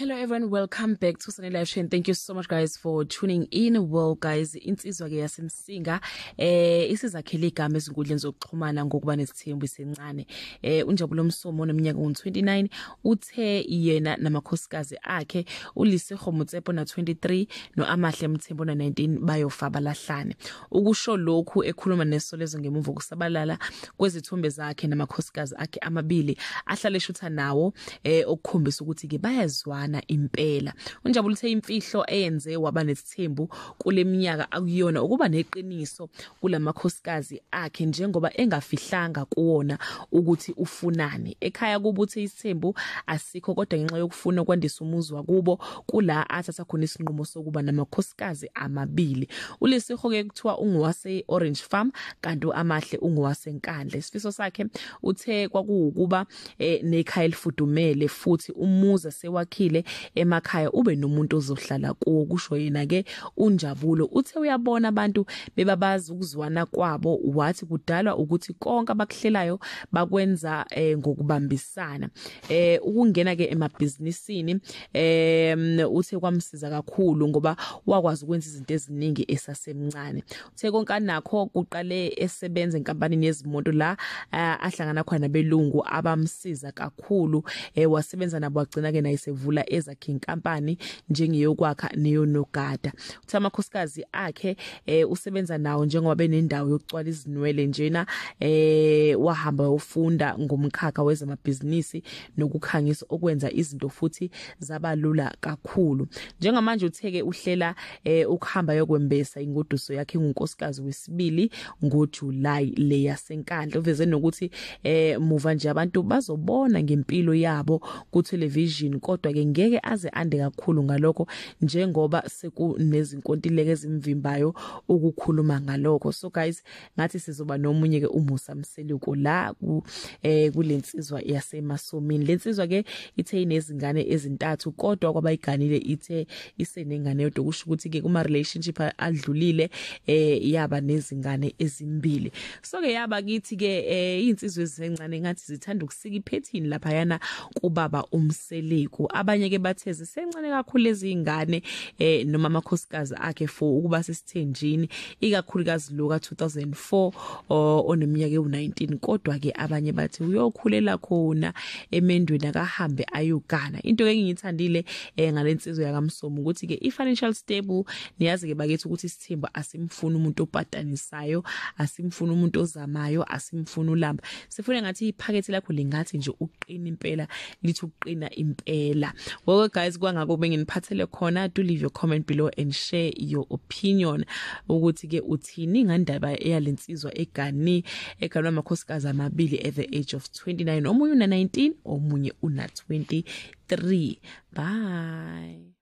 Hello everyone, welcome back to Sunday Live Show and thank you so much guys for tuning in. Well guys, insizwa ke yasemsinga isizakhele igama ezinkundleni zokuxhumana ngokuba nesithembu esincane. uNjabulo Msomi oneminyaka u29 uthe yena namakhosikazi akhe uLisiho Motsepo na 23 noAmahle Mthembu na 19 bayofa balahlane. Ukusho lokhu ekhuluma nesolezo ngemuva kokusabalala kwezithombe zakhe namakhosikazi akhe amabili ahlale shutha nawo okukhombisa ukuthi ke bayazwana impela. uNjabulo uthe imfihlo eyenze waba nesithembu kuleminyaka akuyona ukuba neqiniso kulamakhosikazi akhe njengoba engafihlanga kuwona ukuthi ufunani. Ekhaya kubuthe isithembu asikho kodwa ngenxa yokufuna kwandisa umuzi wakubo kula athatha khona isinqumo sokuba namakhosikazi amabili. uLisiho ke kuthiwa ungowase Orange Farm kanti uAmahle ungowase Nkandla. Isifiso sakhe uthe kwakuwukuba nekhaya elifudumele futhi umuzi sewakhile emakhaya ube nomuntu ozohlala kuwo. Kusho yena ke uNjabulo uthe uyabona abantu bebabazi ukuzwana kwabo wathi kudalwa ukuthi konke abakuhlelayo bakwenza ngokubambisana. Ukungena ke emabhizinisini uthe kwamsiza kakhulu ngoba wakwazi ukwenza izinto eziningi esasemncane. Uthe konke nakho kuqale esebenza enkampanini yezimoto la ahlangana khona belungu abamsiza kakhulu. Wasebenza nabo wagcina ke nayisevula ezakhe inkampani njengeyokwakha neyonogada. Uthe amakhosikazi akhe usebenza nawo njengoba benendawo yokucwala izinwele njena wahamba ufunda ngomkhakha wezamabhizinisi nokukhangisa okwenza izinto futhi zabalula kakhulu. Njengamanje utheke uhlela ukuhamba yokwembesa ingoduso yakhe ngunkosikazi wesibili ngoJuly le yaseNkandla. Uveze nokuthi muva nje abantu bazobona ngempilo yabo ku television kodwa ke ngeke aze ande kakhulu ngalokho njengoba sekunezinkontileka ezimvimbayo ukukhuluma ngalokho. So guys, ngathi sizoba nomunye ke uMusa Mseluko la kulensizwa yaseMsomini. Lensizwa ke ithe inezingane ezintathu kodwa kwabayiganile ithe isenengane yodwa. Kusho ukuthi ke kuma relationship adlulile yaba nezingane ezimbili. So ke yaba kithi ke insizwe ezincane ngathi zithanda ukusika iphethini lapha yana kubaba uMseluko. Abanye ke bathe zisencane kakhulu ezingane noma amakhosikazi akhe for ukuba sesithenjini ikakhulukazi lo ka 2004 oneminyaka u19 kodwa ke abanye bathi uyokhulela khona emendweni akahambe ayogana. Into ke ngiyithandile ngalensizwe yakamsomo ukuthi ke i-financial stable niyazi ke bakithi ukuthi isithembu asimfuna umuntu opatanisayo, asimfuna umuntu ozamayo, asimfuna ulamba. Sifuna ngathi iphakethe lakho lingathi nje uqina impela lithi uqina impela. Well guys, kwangako benginiphathele khona. Do leave your comment below and share your opinion ukuthi ke uthini ngandaba eyalensizwa egani eganwa amakhosikazi amabili at the age of 29, omunye una 19 omunye una 23. Bye.